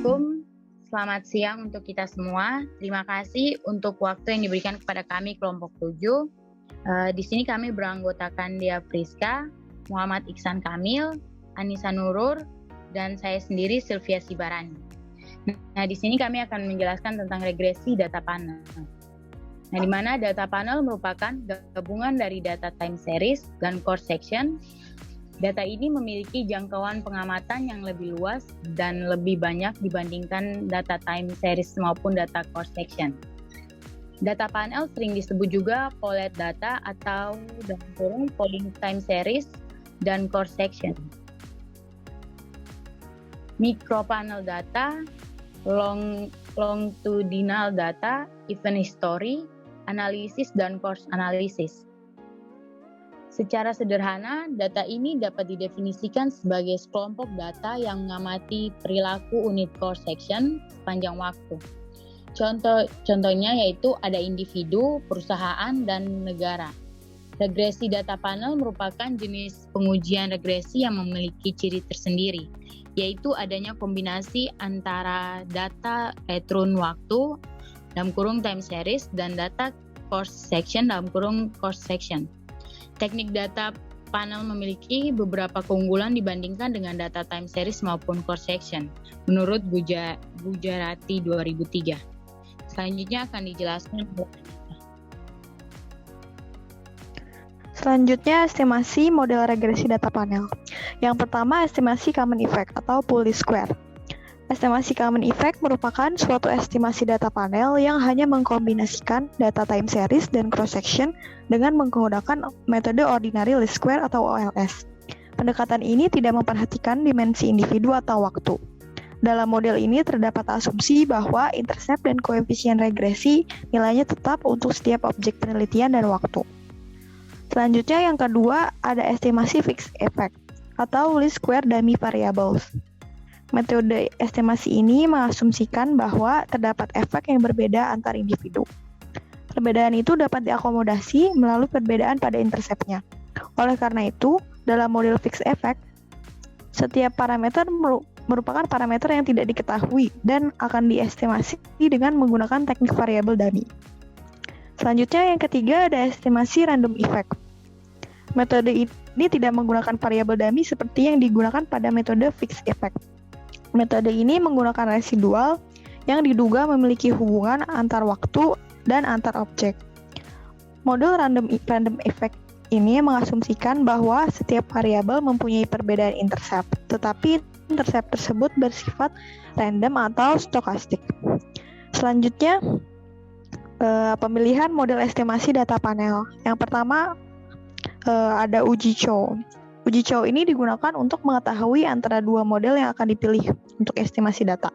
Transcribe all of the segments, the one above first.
Assalamualaikum, selamat siang untuk kita semua. Terima kasih untuk waktu yang diberikan kepada kami kelompok 7. Di sini kami beranggotakan Dea Friska, Muhammad Iksan Kamil, Anissa Nurur, dan saya sendiri Sylvia Sibarani. Nah, di sini kami akan menjelaskan tentang regresi data panel. Nah, di mana data panel merupakan gabungan dari data time series dan core section. Data ini memiliki jangkauan pengamatan yang lebih luas dan lebih banyak dibandingkan data time series maupun data core section. Data panel sering disebut juga pollet data atau polling time series dan core section. Micropanel data, longitudinal data, event history, analisis, dan course analysis. Secara sederhana, data ini dapat didefinisikan sebagai sekelompok data yang mengamati perilaku unit core section sepanjang waktu. Contohnya yaitu ada individu, perusahaan, dan negara. Regresi data panel merupakan jenis pengujian regresi yang memiliki ciri tersendiri, yaitu adanya kombinasi antara data run waktu dalam kurung time series dan data course section dalam kurung course section. Teknik data panel memiliki beberapa keunggulan dibandingkan dengan data time series maupun core section, menurut Gujarati 2003. Selanjutnya akan dijelaskan. Selanjutnya, estimasi model regresi data panel. Yang pertama, estimasi common effect atau pool least square. Estimasi common effect merupakan suatu estimasi data panel yang hanya mengkombinasikan data time series dan cross section dengan menggunakan metode ordinary least square atau OLS. Pendekatan ini tidak memperhatikan dimensi individu atau waktu. Dalam model ini terdapat asumsi bahwa intercept dan koefisien regresi nilainya tetap untuk setiap objek penelitian dan waktu. Selanjutnya yang kedua ada estimasi fixed effect atau least square dummy variables. Metode estimasi ini mengasumsikan bahwa terdapat efek yang berbeda antar individu. Perbedaan itu dapat diakomodasi melalui perbedaan pada interceptnya. Oleh karena itu, dalam model fixed effect, setiap parameter merupakan parameter yang tidak diketahui dan akan diestimasi dengan menggunakan teknik variabel dummy. Selanjutnya yang ketiga ada estimasi random effect. Metode ini tidak menggunakan variabel dummy seperti yang digunakan pada metode fixed effect. Metode ini menggunakan residual yang diduga memiliki hubungan antar waktu dan antar objek. Model random effect ini mengasumsikan bahwa setiap variabel mempunyai perbedaan intercept, tetapi intercept tersebut bersifat random atau stokastik. Selanjutnya, pemilihan model estimasi data panel. Yang pertama, ada uji Chow. Uji Chow ini digunakan untuk mengetahui antara dua model yang akan dipilih untuk estimasi data,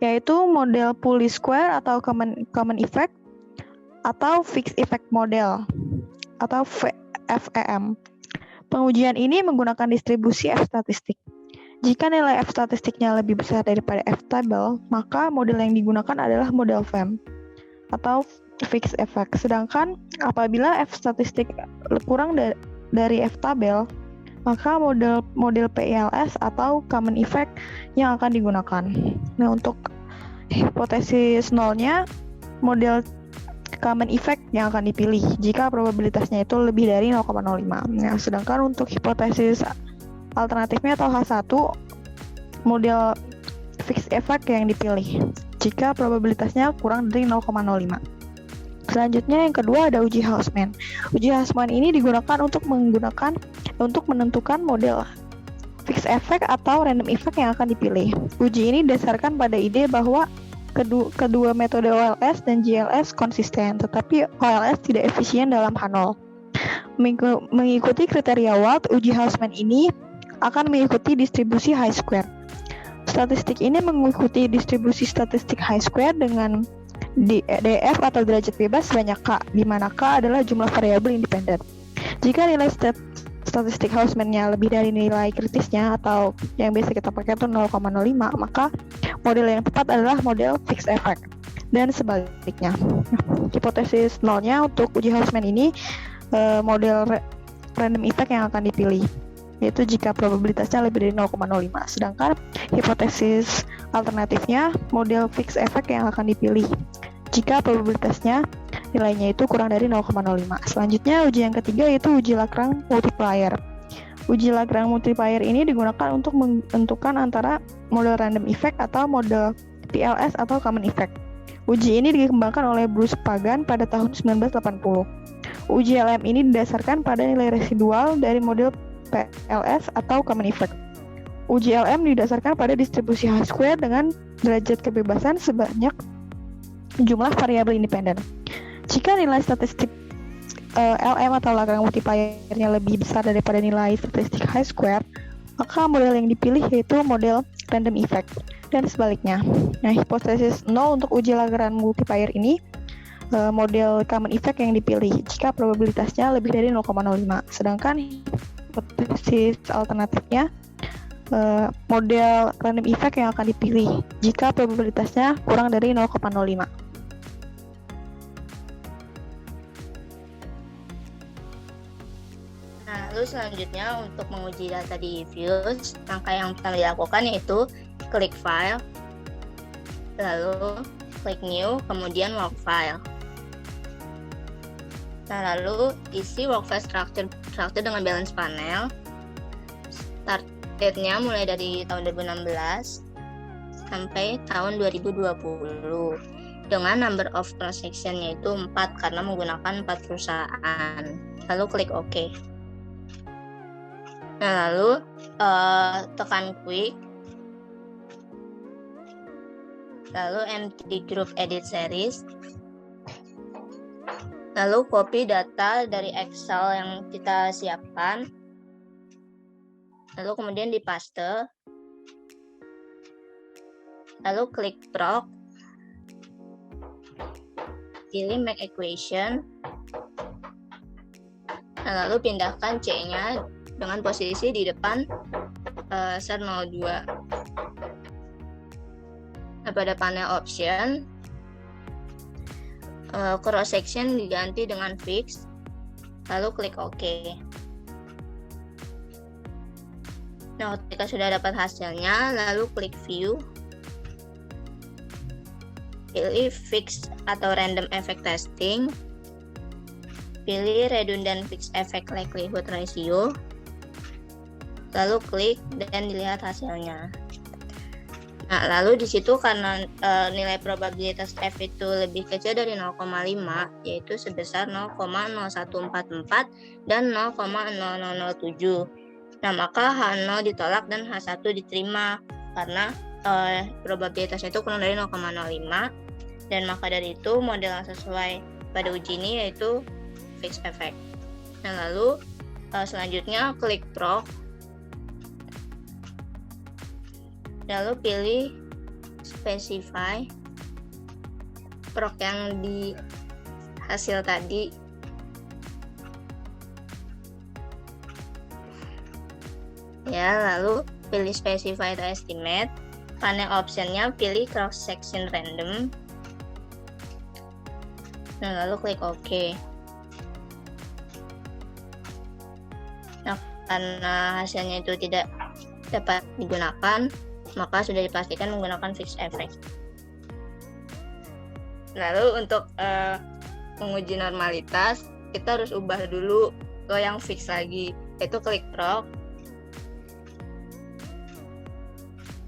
yaitu model pool least square atau common effect atau fixed effect model atau FEM. Pengujian ini menggunakan distribusi F statistik. Jika nilai F statistiknya lebih besar daripada F table, maka model yang digunakan adalah model FEM atau fixed effect. Sedangkan apabila F statistik kurang dari F table, maka model PILS atau common effect yang akan digunakan. Nah, untuk hipotesis nolnya, model common effect yang akan dipilih jika probabilitasnya itu lebih dari 0,05. Nah, sedangkan untuk hipotesis alternatifnya atau H1, model fixed effect yang dipilih jika probabilitasnya kurang dari 0,05. Selanjutnya yang kedua ada uji Hausman. Uji Hausman ini digunakan untuk menentukan model fixed effect atau random effect yang akan dipilih. Uji ini didasarkan pada ide bahwa kedua metode OLS dan GLS konsisten, tetapi OLS tidak efisien dalam H0. Mengikuti kriteria Wald, uji Hausman ini akan mengikuti distribusi high square. Statistik ini mengikuti distribusi statistik high square dengan DF atau derajat bebas sebanyak K, di mana K adalah jumlah variabel independen. Jika nilai statistik Hausman-nya lebih dari nilai kritisnya atau yang biasa kita pakai itu 0,05, maka model yang tepat adalah model fixed effect dan sebaliknya. Hipotesis nolnya untuk uji Hausman ini model random effect yang akan dipilih. yaitu jika probabilitasnya lebih dari 0,05. Sedangkan hipotesis alternatifnya model fixed effect yang akan dipilih jika probabilitasnya nilainya itu kurang dari 0,05. Selanjutnya uji yang ketiga yaitu uji Lagrange multiplier. Uji Lagrange multiplier ini digunakan untuk menentukan antara model random effect atau model PLS atau common effect. Uji ini dikembangkan oleh Bruce Pagan pada tahun 1980. Uji LM ini didasarkan pada nilai residual dari model PLS atau common effect. Uji LM didasarkan pada distribusi H-square dengan derajat kebebasan sebanyak jumlah variabel independen. Jika nilai statistik LM atau Lagrange multiplier-nya lebih besar daripada nilai statistik H-square, maka model yang dipilih yaitu model random effect, dan sebaliknya. Nah, hipotesis 0 untuk uji Lagrange multiplier ini model common effect yang dipilih jika probabilitasnya lebih dari 0,05. Sedangkan hipotesis alternatifnya model random effect yang akan dipilih jika probabilitasnya kurang dari 0,05. Nah, lalu selanjutnya untuk menguji data di Fuse, langkah yang pertama dilakukan yaitu klik file, lalu klik new, kemudian work file. Nah, lalu isi work file structure dengan balance panel. Start date-nya mulai dari tahun 2016 sampai tahun 2020 dengan number of cross section-nya itu 4 karena menggunakan 4 perusahaan. Lalu klik OK. Nah, lalu tekan quick, lalu empty group edit series, lalu copy data dari Excel yang kita siapkan, lalu kemudian dipaste, lalu klik proc, pilih make equation, nah, lalu pindahkan C-nya dengan posisi di depan SER 02. Nah, pada panel option, cross section diganti dengan fix, lalu klik OK. Nah, ketika sudah dapat hasilnya, lalu klik view, pilih fix atau random effect testing, pilih redundant fixed effect likelihood ratio, lalu klik dan dilihat hasilnya. Nah, lalu di situ karena nilai probabilitas F itu lebih kecil dari 0,5, yaitu sebesar 0,0144 dan 0,0007. Nah, maka H0 ditolak dan H1 diterima karena probabilitasnya itu kurang dari 0,05, dan maka dari itu model yang sesuai pada uji ini yaitu fixed effect. Nah, lalu selanjutnya klik proc, lalu pilih specify proc yang di hasil tadi, ya, lalu pilih specify to estimate, panel optionnya pilih cross section random, nah, lalu klik OK. Nah, karena hasilnya itu tidak dapat digunakan, maka sudah dipastikan menggunakan fixed effect. Lalu untuk menguji normalitas, kita harus ubah dulu ke yang fix lagi, yaitu klik proc,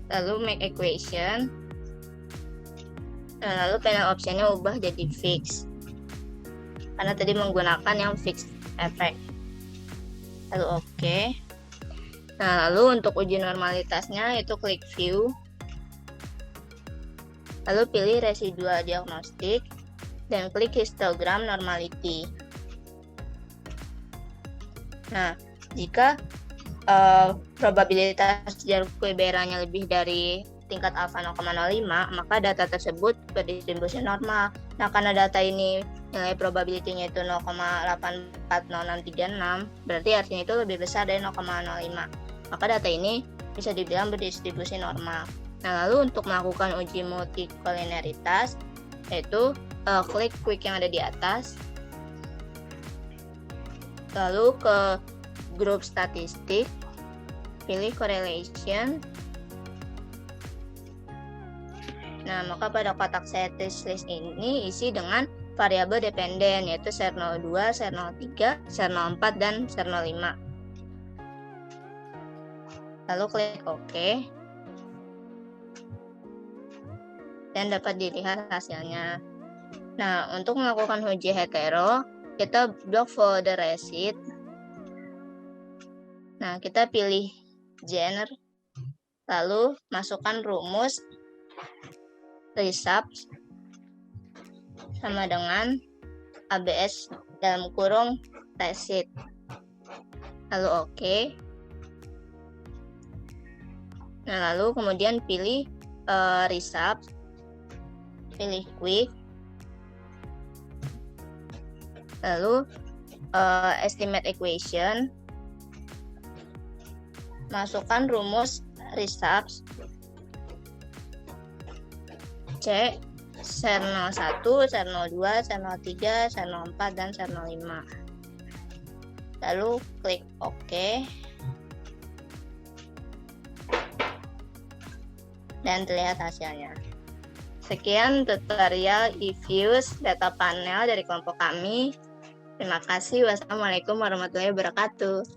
lalu make equation, nah, lalu panel optionnya ubah jadi fix karena tadi menggunakan yang fixed effect, lalu OK. Nah, lalu untuk uji normalitasnya itu klik view, lalu pilih residual diagnostic dan klik histogram normality. Nah, jika probabilitas jalur Queberanya lebih dari tingkat alfa 0,05, maka data tersebut berdistribusi normal. Nah, karena data ini nilai probability-nya itu 0,840636, berarti artinya itu lebih besar dari 0,05. Maka data ini bisa dibilang berdistribusi normal. Nah, lalu untuk melakukan uji multikoliniaritas, yaitu klik quick yang ada di atas, lalu ke grup statistik, pilih correlation. Nah, maka pada kotak setlist ini isi dengan variabel dependen, yaitu SER02, SER03, SER04, dan SER05. Lalu klik OK. Dan dapat dilihat hasilnya. Nah, untuk melakukan uji hetero, kita blok folder receipt. Nah, kita pilih genre, lalu masukkan rumus resubs sama dengan ABS dalam kurung receipt. Lalu OK. Nah, lalu kemudian pilih resubs, pilih quick, lalu estimate equation, masukkan rumus resubs C, SER01, SER02, SER03, SER04, dan SER05. Lalu klik OK. Dan terlihat hasilnya. Sekian tutorial e-views data panel dari kelompok kami. Terima kasih. Wassalamualaikum warahmatullahi wabarakatuh.